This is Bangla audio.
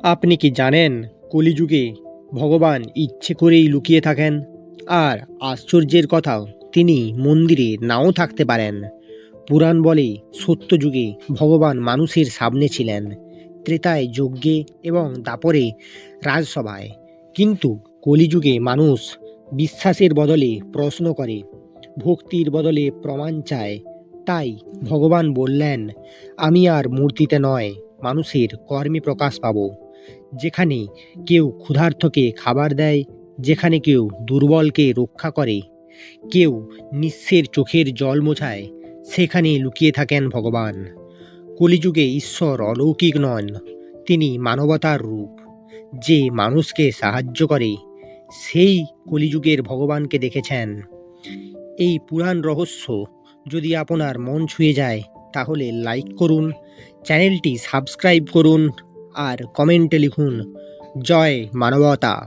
আপনি কি জানেন কলিযুগে ভগবান ইচ্ছে করেই লুকিয়ে থাকেন? আর আশ্চর্যের কথাও, তিনি মন্দিরে নাও থাকতে পারেন। পুরাণ বলে সত্যযুগে ভগবান মানুষের সামনে ছিলেন, ত্রেতায় যজ্ঞে এবং দাপরে রাজসভায়। কিন্তু কলিযুগে মানুষ বিশ্বাসের বদলে প্রশ্ন করে, ভক্তির বদলে প্রমাণ চায়। তাই ভগবান বললেন, আমি আর মূর্তিতে নয়, মানুষের কর্মে প্রকাশ পাবো। যেখানে কেউ ক্ষুধার্তকে খাবার দেয়, যেখানে কেউ দুর্বলকে রক্ষা করে, কেউ নিঃস্বের চোখের জল মোছায়, সেখানে লুকিয়ে থাকেন ভগবান। কলিযুগে ঈশ্বর অলৌকিক নন, তিনি মানবতার রূপ। যে মানুষকে সাহায্য করে, সেই কলিযুগের ভগবানকে দেখেছেন। এই পুরাণ রহস্য যদি আপনার মন ছুঁয়ে যায়, তাহলে লাইক করুন, চ্যানেলটি সাবস্ক্রাইব করুন আর কমেন্টে লিখুন, জয় মানবতা।